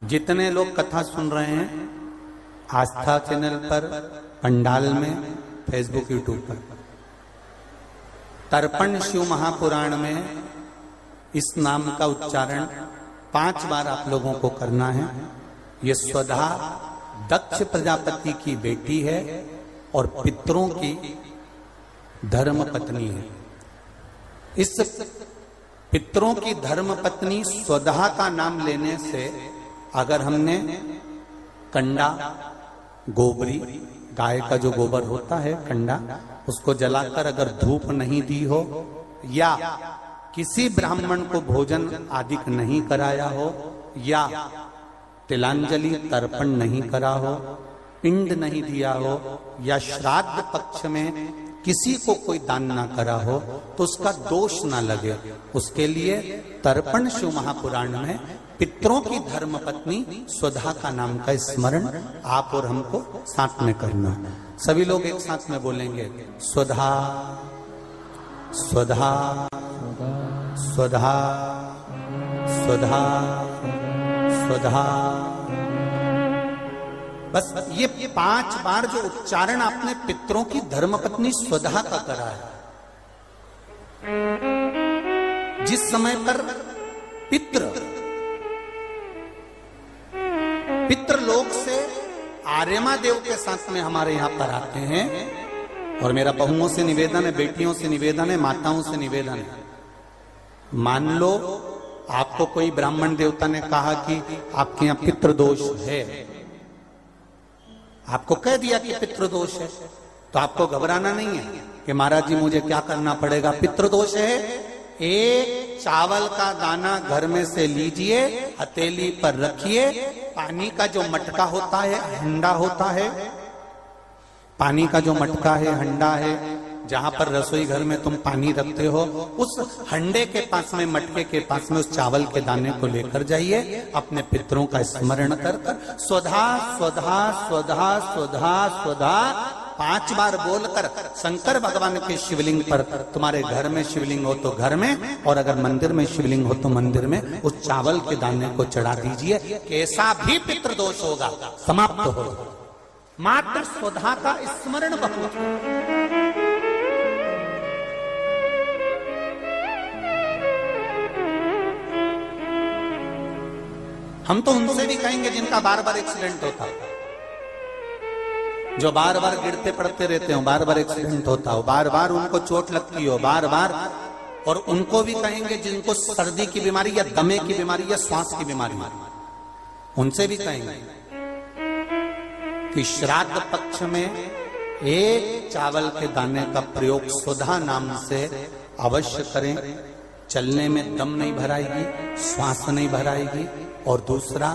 जितने लोग कथा सुन रहे हैं आस्था चैनल पर, पंडाल में, फेसबुक, यूट्यूब पर, तर्पण शिव महापुराण में इस नाम का उच्चारण 5 बार आप लोगों को करना है। ये स्वधा दक्ष प्रजापति की बेटी है और पितरों की धर्म पत्नी है। इस पितरों की धर्म पत्नी स्वधा का नाम लेने से अगर हमने कंडा, गोबरी, गाय का जो गोबर होता है कंडा, उसको जलाकर अगर धूप नहीं दी हो या किसी ब्राह्मण को भोजन आदि नहीं कराया हो या तिलांजलि तर्पण नहीं करा हो, पिंड नहीं दिया हो या श्राद्ध पक्ष में किसी को कोई दान ना करा हो तो उसका दोष ना लगे, उसके लिए तर्पण शिव महापुराण में पितरों की धर्म पत्नी स्वधा का नाम का स्मरण आप और हमको साथ में करना। सभी लोग एक साथ में बोलेंगे, स्वधा स्वधा स्वधा स्वधा स्वधा। बस ये 5 बार जो उच्चारण आपने पितरों की धर्मपत्नी स्वधा का करा है, जिस समय पर पितृलोक से आर्यमा देव के साथ में हमारे यहां पर आते हैं। और मेरा बहुओं से निवेदन है, बेटियों से निवेदन है, माताओं से निवेदन है, मान लो आपको कोई ब्राह्मण देवता ने कहा कि आपके यहां पितृदोष है, आपको कह दिया कि पितृदोष है, तो आपको घबराना नहीं है कि महाराज जी मुझे क्या करना पड़ेगा। पितृदोष है, एक चावल का दाना घर में से लीजिए, हथेली पर रखिए, पानी का जो मटका होता है, हंडा होता है, पानी का जो मटका है, हंडा है, जहां पर रसोई घर में तुम पानी रखते हो, उस हंडे के पास में, मटके के पास में उस चावल के दाने को लेकर जाइए, अपने पितरों का स्मरण कर कर स्वधा स्वधा स्वधा स्वधा स्वधा 5 बार बोलकर शंकर भगवान के शिवलिंग पर, तुम्हारे घर में शिवलिंग हो तो घर में, और अगर मंदिर में शिवलिंग हो तो मंदिर में, उस चावल के दाने को चढ़ा दीजिए। कैसा भी पितृदोष होगा समाप्त हो, मात्र स्वधा का स्मरण बहुत। हम तो उनसे भी कहेंगे जिनका बार बार एक्सीडेंट होता है, जो बार बार गिरते पड़ते रहते हो, बार बार एक्सीडेंट होता हो, बार बार उनको चोट लगती हो, बार बार, और उनको भी कहेंगे जिनको सर्दी की बीमारी या दमे की बीमारी या श्वास की बीमारी, उनसे भी कहेंगे कि श्राद्ध पक्ष में एक चावल के दाने का प्रयोग स्वधा नाम से अवश्य करें। चलने में दम नहीं भराएगी, श्वास नहीं भराएगी। और दूसरा,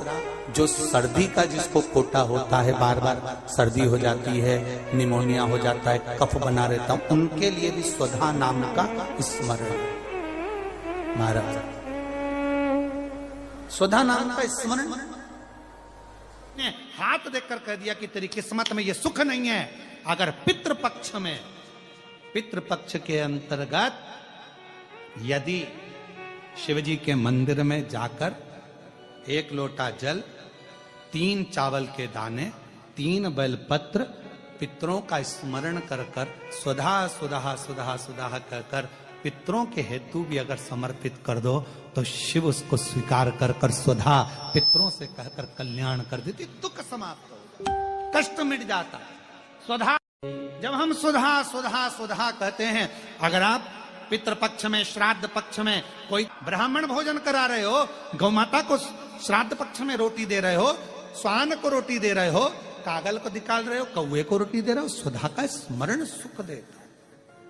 जो सर्दी का जिसको कोटा होता है, बार बार सर्दी हो जाती है, निमोनिया हो जाता है, कफ बना रहता है, उनके लिए भी स्वधा नाम का स्मरण। महाराज स्वधा नाम का स्मरण ने हाथ देखकर कह दिया कि तेरी किस्मत में ये सुख नहीं है। अगर पितृपक्ष में, पितृपक्ष के अंतर्गत यदि शिवजी के मंदिर में जाकर 1 लोटा जल, 3 चावल के दाने, 3 बेलपत्र पितरों का स्मरण कर कर स्वधा स्वधा स्वधा स्वधा कर कर पितरों के हेतु भी अगर समर्पित कर दो तो शिव उसको स्वीकार कर कर स्वधा पितरों से कहकर कल्याण कर देती, दुख समाप्त हो, कष्ट मिट जाता। स्वधा, जब हम स्वधा स्वधा स्वधा कहते हैं, अगर आप पितृपक्ष में, श्राद्ध पक्ष में कोई ब्राह्मण भोजन करा रहे हो, गौ माता को श्राद्ध पक्ष में रोटी दे रहे हो, स्वान को रोटी दे रहे हो, कागल को निकाल रहे हो, कौवे को रोटी दे रहे हो, स्वधा का स्मरण सुख देता।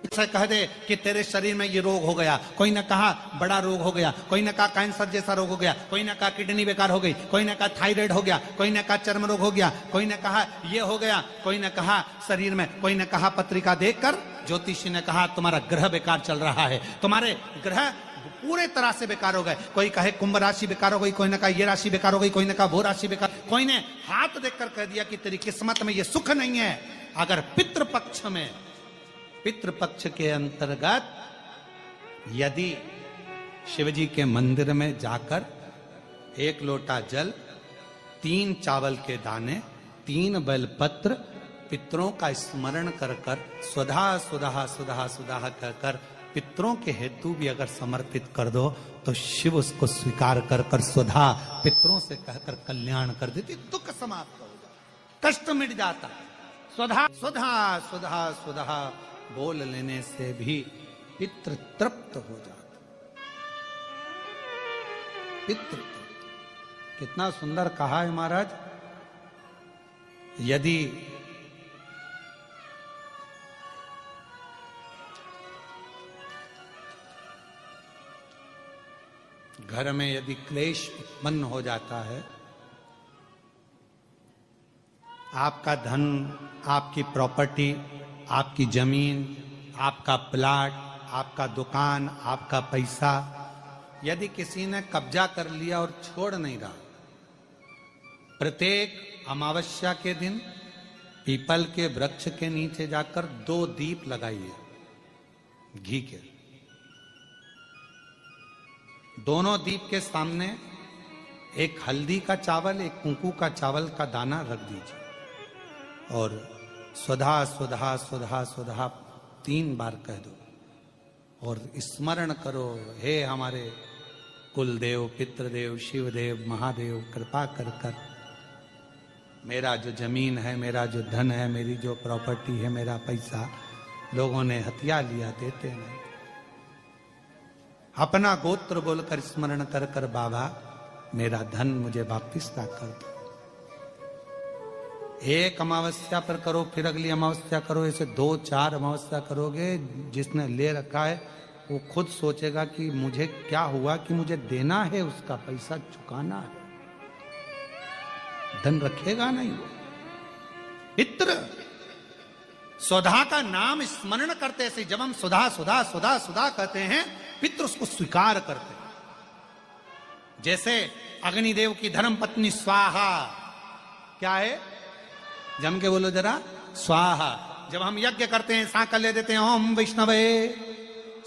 इसे कह दे कि तेरे शरीर में ये रोग हो गया, कोई ने कहा बड़ा रोग हो गया, कोई ने कहा कैंसर जैसा रोग हो गया, कोई ने कहा किडनी बेकार हो गई, कोई ने कहा थायराइड हो गया, कोई ने कहा चर्म रोग हो गया, कोई ने कहा ये हो गया, कोई ने कहा शरीर में, कोई ने कहा पत्रिका देखकर ज्योतिषी ने कहा तुम्हारा ग्रह बेकार चल रहा है, तुम्हारे ग्रह पूरे तरह से बेकार हो गए। कोई कहे कुंभ राशि बेकार हो गई, कोई ने कहा ये राशि बेकार हो गई, कोई ने कहा वो राशि बेकार, कोई ने हाथ देखकर कह दिया कि तेरी किस्मत में ये सुख नहीं है। अगर पितृपक्ष में, पितृपक्ष के अंतर्गत यदि शिवजी के मंदिर में जाकर 1 लोटा जल, 3 चावल के दाने, 3 बेलपत्र पितरों का स्मरण कर कर स्वधा स्वधा स्वधा स्वधा कहकर पितरों के हेतु भी अगर समर्पित कर दो तो शिव उसको स्वीकार कर कर स्वधा पितरों से कहकर कल्याण कर देती, दुख समाप्त हो जाता, कष्ट मिट जाता। स्वधा स्वधा स्वधा स्वधा बोल लेने से भी पितृ तृप्त हो जाता। पितृ कितना सुंदर कहा है महाराज। यदि घर में यदि क्लेश उत्पन्न हो जाता है, आपका धन, आपकी प्रॉपर्टी, आपकी जमीन, आपका प्लाट, आपका दुकान, आपका पैसा यदि किसी ने कब्जा कर लिया और छोड़ नहीं रहा, प्रत्येक अमावस्या के दिन पीपल के वृक्ष के नीचे जाकर 2 दीप लगाइए घी के। दोनों दीप के सामने एक हल्दी का चावल, एक कुंकू का चावल का दाना रख दीजिए और स्वधा स्वधा स्वधा स्वधा 3 बार कह दो और स्मरण करो, हे हमारे कुलदेव, पितृदेव, शिवदेव, महादेव, कृपा कर कर मेरा जो जमीन है, मेरा जो धन है, मेरी जो प्रॉपर्टी है, मेरा पैसा लोगों ने हथिया लिया, देते नहीं। अपना गोत्र बोलकर स्मरण कर कर बाबा मेरा धन मुझे वापिस ला कर दो। एक अमावस्या पर करो, फिर अगली अमावस्या करो, ऐसे 2-4 अमावस्या करोगे, जिसने ले रखा है वो खुद सोचेगा कि मुझे क्या हुआ कि मुझे देना है, उसका पैसा चुकाना है, धन रखेगा नहीं। पितृ स्वधा का नाम स्मरण करते से जब हम सुधा सुधा सुधा सुधा कहते हैं, पितृ उसको स्वीकार करते हैं। जैसे अग्निदेव की धर्म पत्नी स्वाहा, क्या है, जम के बोलो जरा, स्वाहा। जब हम यज्ञ करते हैं सांकल्य देते हैं, ओम वैष्णवे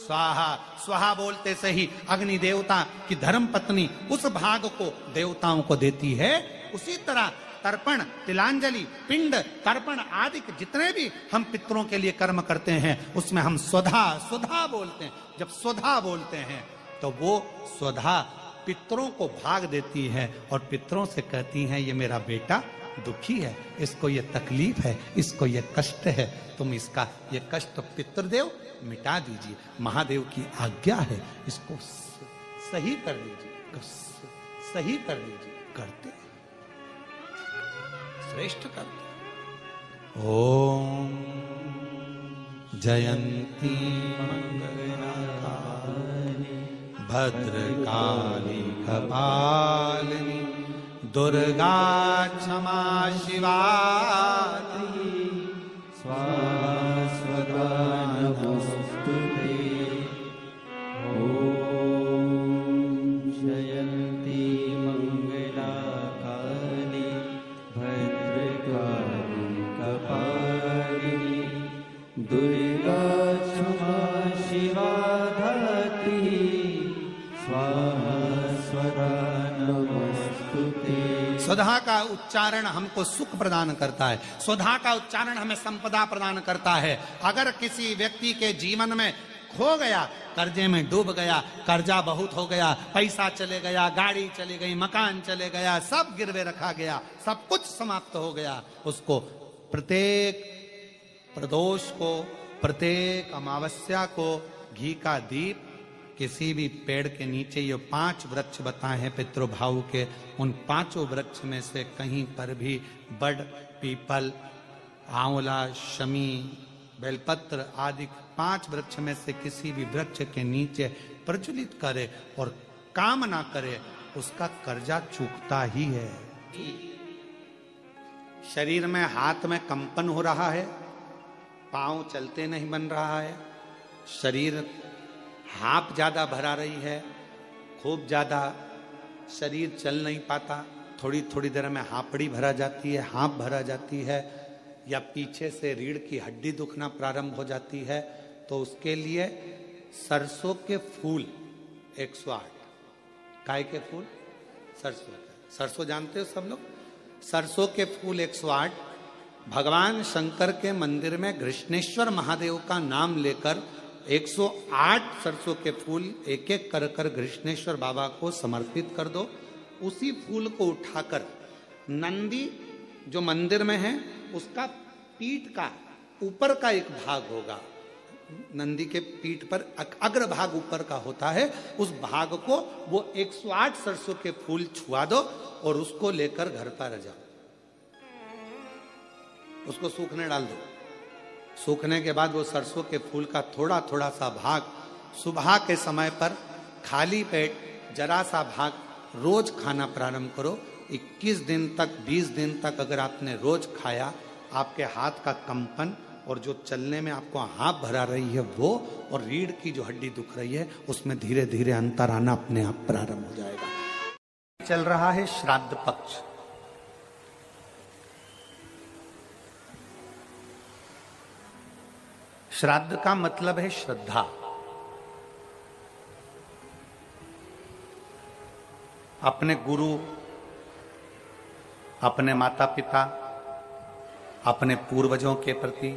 स्वाहा, स्वाहा बोलते से ही अग्नि देवता की धर्म पत्नी उस भाग को देवताओं को देती है। उसी तरह तर्पण, तिलांजलि, पिंड, तर्पण आदि जितने भी हम पितरों के लिए कर्म करते हैं उसमें हम स्वधा स्वधा बोलते हैं। जब स्वधा बोलते हैं तो वो स्वधा पितरों को भाग देती है और पितरों से कहती हैं, ये मेरा बेटा दुखी है, इसको ये तकलीफ है, इसको ये कष्ट है, तुम इसका ये कष्ट पितृदेव मिटा दीजिए, महादेव की आज्ञा है, इसको सही कर दीजिए, सही कर दीजिए। करते श्रेष्ठ करते। ओम जयंती मंगलकारिणी भद्रकाली कपालिनी दुर्गा क्षमा शिवा स्वास्वदा नमोस्तुते। ओम जयंती मंगलाकाली भद्रकाली कपालिनी दुर्गा क्षमा शिवा धात्री स्वाहा स्वदा नमोस्तुते। स्वधा का उच्चारण हमको सुख प्रदान करता है, स्वधा का उच्चारण हमें संपदा प्रदान करता है। अगर किसी व्यक्ति के जीवन में खो गया, कर्जे में डूब गया, कर्जा बहुत हो गया, पैसा चले गया, गाड़ी चली गई, मकान चले गया, सब गिरवे रखा गया, सब कुछ समाप्त हो गया, उसको प्रत्येक प्रदोष को, प्रत्येक अमावस्या को घी का दीप किसी भी पेड़ के नीचे, ये 5 वृक्ष बताए हैं पितृभाव के, उन 5 वृक्ष में से कहीं पर भी बड़, पीपल, आंवला, शमी, बेलपत्र आदि 5 वृक्ष में से किसी भी वृक्ष के नीचे प्रज्वलित करे और काम ना करे, उसका कर्जा चूकता ही है। शरीर में, हाथ में कंपन हो रहा है, पांव चलते नहीं बन रहा है, शरीर हाँप ज्यादा भरा रही है, खूब ज्यादा शरीर चल नहीं पाता, थोड़ी थोड़ी देर में हाँपड़ी भरा जाती है, हाँप भरा जाती है, या पीछे से रीढ़ की हड्डी दुखना प्रारंभ हो जाती है, तो उसके लिए सरसों के फूल 108, काय के फूल, सरसों के, सरसों जानते हो सब लोग? सरसों के फूल 108 भगवान शंकर के मंदिर में घृष्णेश्वर महादेव का नाम लेकर 108 सरसों के फूल एक एक कर घृष्णेश्वर बाबा को समर्पित कर दो। उसी फूल को उठाकर नंदी जो मंदिर में है उसका पीठ का ऊपर का एक भाग होगा, नंदी के पीठ पर अग्र भाग ऊपर का होता है, उस भाग को वो 108 सरसों के फूल छुआ दो और उसको लेकर घर पर जाओ, उसको सूखने डाल दो। सूखने के बाद वो सरसों के फूल का थोड़ा थोड़ा सा भाग सुबह के समय पर खाली पेट जरा सा भाग रोज खाना प्रारंभ करो। 21 दिन तक 20 दिन तक अगर आपने रोज खाया, आपके हाथ का कंपन और जो चलने में आपको हाँफ भरा रही है वो, और रीढ़ की जो हड्डी दुख रही है उसमें धीरे धीरे अंतर आना अपने आप प्रारंभ हो जाएगा। चल रहा है श्राद्ध पक्ष। श्राद्ध का मतलब है श्रद्धा। अपने गुरु, अपने माता पिता, अपने पूर्वजों के प्रति,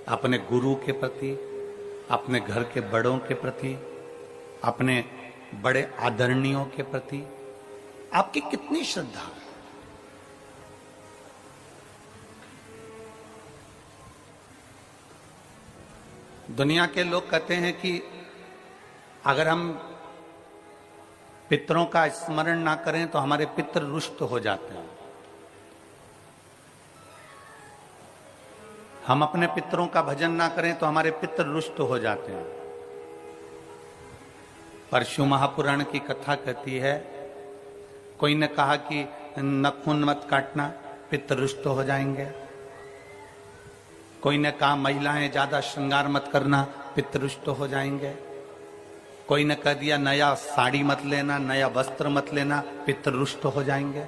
अपने गुरु के प्रति, अपने घर के बड़ों के प्रति, अपने बड़े आदरणीयों के प्रति आपकी कितनी श्रद्धा है। दुनिया के लोग कहते हैं कि अगर हम पितरों का स्मरण ना करें तो हमारे पितर रुष्ट हो जाते हैं। हम अपने पितरों का भजन ना करें तो हमारे पितर रुष्ट हो जाते हैं। परशु महापुराण की कथा कहती है, कोई ने कहा कि नखून मत काटना, पितर रुष्ट हो जाएंगे। कोई ने कहा महिलाएं ज्यादा श्रृंगार मत करना, पितर रुष्ट हो जाएंगे। कोई ने कह दिया नया साड़ी मत लेना, नया वस्त्र मत लेना, पितर रुष्ट हो जाएंगे।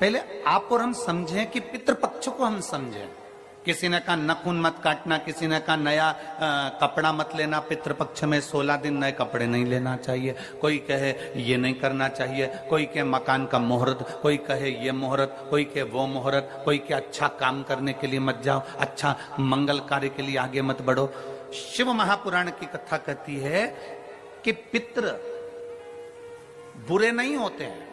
पहले आप और हम समझें कि पितृपक्ष को हम समझें। किसी ने कहा नखून मत काटना, किसी ने कहा नया कपड़ा मत लेना, पितृपक्ष में 16 दिन नए कपड़े नहीं लेना चाहिए। कोई कहे ये नहीं करना चाहिए, कोई कहे मकान का मुहूर्त, कोई कहे ये मुहूर्त, कोई कहे वो मुहूर्त, कोई कहे अच्छा काम करने के लिए मत जाओ, अच्छा मंगल कार्य के लिए आगे मत बढ़ो। शिव महापुराण की कथा कहती है कि पितृ बुरे नहीं होते हैं।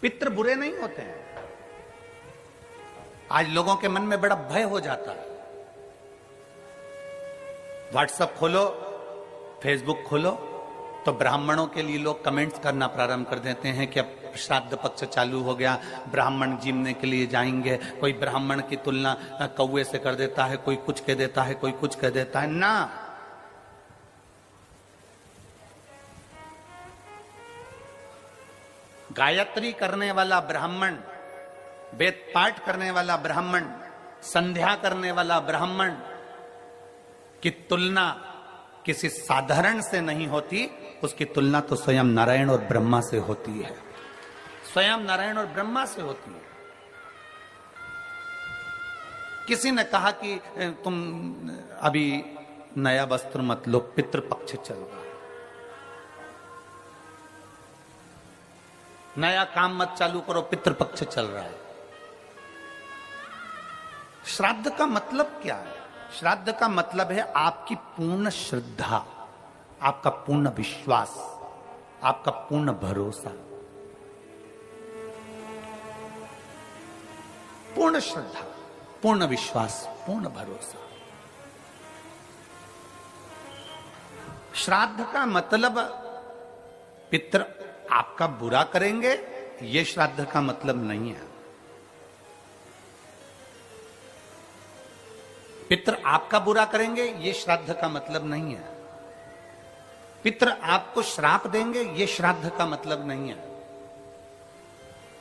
पितृ बुरे नहीं होते हैं। आज लोगों के मन में बड़ा भय हो जाता है। व्हाट्सएप खोलो, फेसबुक खोलो तो ब्राह्मणों के लिए लोग कमेंट्स करना प्रारंभ कर देते हैं कि अब श्राद्ध पक्ष चालू हो गया, ब्राह्मण जीमने के लिए जाएंगे। कोई ब्राह्मण की तुलना कौवे से कर देता है, कोई कुछ कह देता है, कोई कुछ कह देता है। ना, गायत्री करने वाला ब्राह्मण, वेद पाठ करने वाला ब्राह्मण, संध्या करने वाला ब्राह्मण की तुलना किसी साधारण से नहीं होती, उसकी तुलना तो स्वयं नारायण और ब्रह्मा से होती है। स्वयं नारायण और ब्रह्मा से होती है। किसी ने कहा कि तुम अभी नया वस्त्र मत लो, पितृपक्ष चल रहा है, नया काम मत चालू करो, पितृपक्ष चल रहा है। श्राद्ध का मतलब क्या है? श्राद्ध का मतलब है आपकी पूर्ण श्रद्धा, आपका पूर्ण विश्वास, आपका पूर्ण भरोसा। पूर्ण श्रद्धा, पूर्ण विश्वास, पूर्ण भरोसा। श्राद्ध का मतलब पितृ आपका बुरा करेंगे, यह श्राद्ध का मतलब नहीं है। पितृ आपका बुरा करेंगे, यह श्राद्ध का मतलब नहीं है। पितृ आपको श्राप देंगे, यह श्राद्ध का मतलब नहीं है।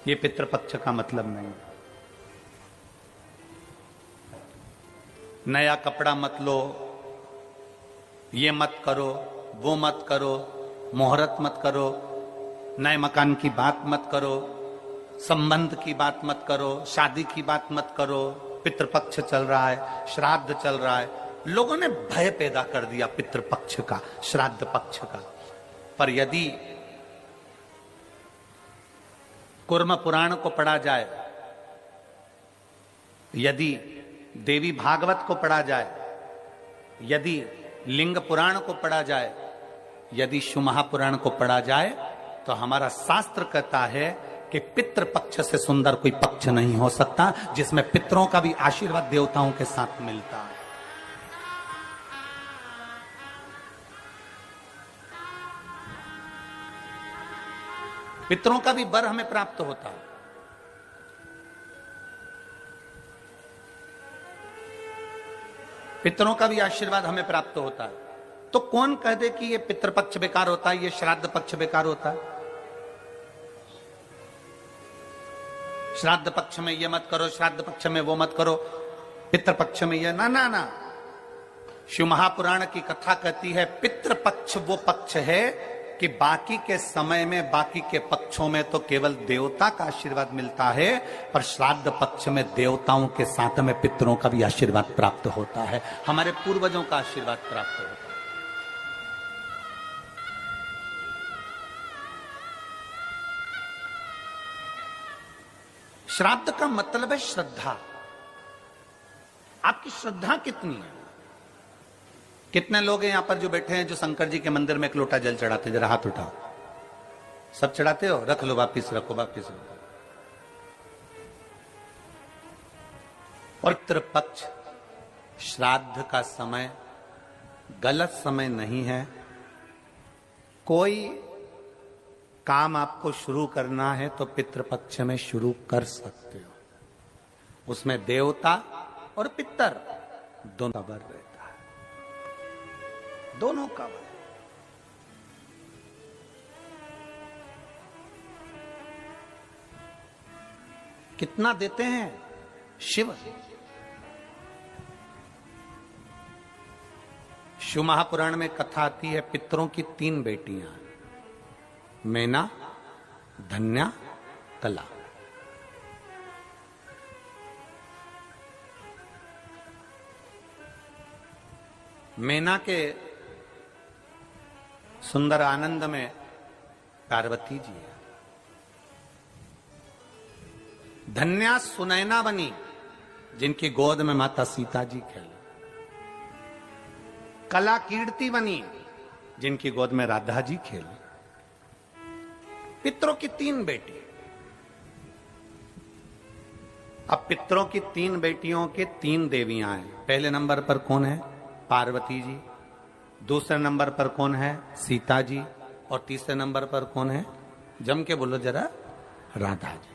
यह पितृपक्ष का मतलब नहीं है। नया कपड़ा मत लो, ये मत करो, वो मत करो, मुहूर्त मत करो, नए मकान की बात मत करो, संबंध की बात मत करो, शादी की बात मत करो। पितृपक्ष चल रहा है, श्राद्ध चल रहा है, लोगों ने भय पैदा कर दिया पितृपक्ष का, श्राद्ध पक्ष का। पर यदि कूर्म पुराण को पढ़ा जाए, यदि देवी भागवत को पढ़ा जाए, यदि लिंग पुराण को पढ़ा जाए, यदि शिव महापुराण को पढ़ा जाए, तो हमारा शास्त्र कहता है कि पितृपक्ष से सुंदर कोई पक्ष नहीं हो सकता, जिसमें पितरों का भी आशीर्वाद देवताओं के साथ मिलता है। पितरों का भी वर हमें प्राप्त होता है। पितरों का भी आशीर्वाद हमें प्राप्त होता है। तो कौन कह दे कि ये पितृपक्ष बेकार होता है, ये श्राद्ध पक्ष बेकार होता है? श्राद्ध पक्ष में ये मत करो, श्राद्ध पक्ष में वो मत करो, पितृपक्ष में ये ना ना ना। शिव महापुराण की कथा कहती है पितृपक्ष वो पक्ष है कि बाकी के समय में, बाकी के पक्षों में तो केवल देवता का आशीर्वाद मिलता है, पर श्राद्ध पक्ष में देवताओं के साथ में पितरों का भी आशीर्वाद प्राप्त होता है, हमारे पूर्वजों का आशीर्वाद प्राप्त होता है। श्राद्ध का मतलब है श्रद्धा। आपकी श्रद्धा कितनी है? कितने लोग हैं यहां पर जो बैठे हैं जो शंकर जी के मंदिर में एक लोटा जल चढ़ाते? जरा हाथ उठाओ। सब चढ़ाते हो? रख लो, वापिस रखो, वापिस रखो। और पितृपक्ष श्राद्ध का समय गलत समय नहीं है। कोई काम आपको शुरू करना है तो पितृपक्ष में शुरू कर सकते हो। उसमें देवता और पितर दोनों का वर रहता है, दोनों का वर। कितना देते हैं शिव? शिव महापुराण में कथा आती है पितरों की 3 बेटियां, मैना, धन्या, कला। मैना के सुंदर आनंद में पार्वती जी है। धन्या सुनैना बनी, जिनकी गोद में माता सीता जी खेले। कला कीर्ति बनी, जिनकी गोद में राधा जी खेले। पितरों की 3 बेटी। अब पितरों की 3 बेटियों के 3 देवियां हैं। पहले नंबर पर कौन है? पार्वती जी। दूसरे नंबर पर कौन है? सीता जी। और तीसरे नंबर पर कौन है? जम के बोलो जरा, राधा जी।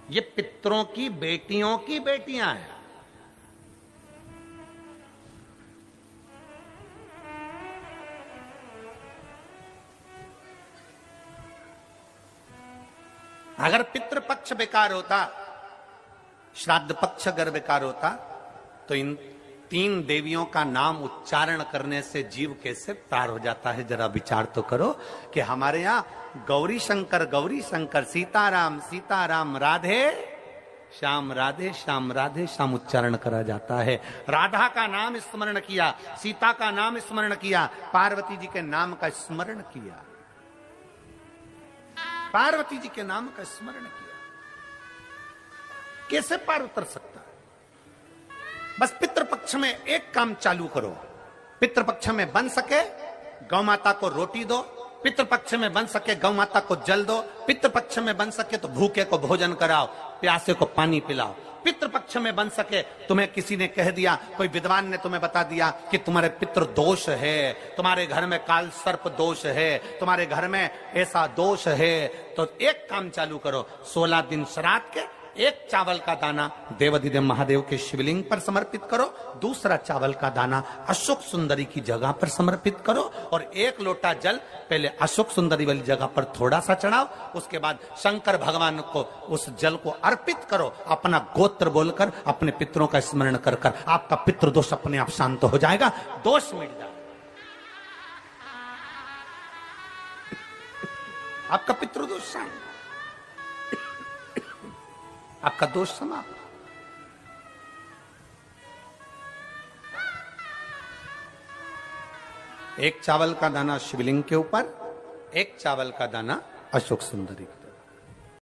ये पितरों की बेटियों की बेटियां हैं। अगर पितृपक्ष बेकार होता, श्राद्ध पक्ष अगर बेकार होता, तो इन 3 देवियों का नाम उच्चारण करने से जीव कैसे पार हो जाता है? जरा विचार तो करो कि हमारे यहां गौरी शंकर, सीताराम सीताराम, राधे श्याम, राधे श्याम, राधे श्याम उच्चारण करा जाता है। राधा का नाम स्मरण किया, सीता का नाम स्मरण किया, पार्वती जी के नाम का स्मरण किया, पार्वती जी के नाम का स्मरण किया। कैसे पार उतर सकता है? बस पितृपक्ष में एक काम चालू करो। पितृपक्ष में बन सके गौ माता को रोटी दो, पितृपक्ष में बन सके गौ माता को जल दो, पितृपक्ष में बन सके तो भूखे को भोजन कराओ, प्यासे को पानी पिलाओ। पितृपक्ष में बन सके, तुम्हें किसी ने कह दिया, कोई विद्वान ने तुम्हें बता दिया कि तुम्हारे पितृ दोष है, तुम्हारे घर में काल सर्प दोष है, तुम्हारे घर में ऐसा दोष है, तो एक काम चालू करो। 16 दिन श्राद्ध के 1 चावल का दाना देवाधिदेव महादेव के शिवलिंग पर समर्पित करो, दूसरा चावल का दाना अशोक सुंदरी की जगह पर समर्पित करो, और 1 लोटा जल पहले अशोक सुंदरी वाली जगह पर थोड़ा सा चढ़ाओ, उसके बाद शंकर भगवान को उस जल को अर्पित करो। अपना गोत्र बोलकर, अपने पितरों का स्मरण कर कर आपका पितृदोष अपने आप शांत हो जाएगा, दोष मिट जाएगा, आपका पितृदोष शांत, आपका दोष समाप्त। एक चावल का दाना शिवलिंग के ऊपर, एक चावल का दाना अशोक सुंदरी।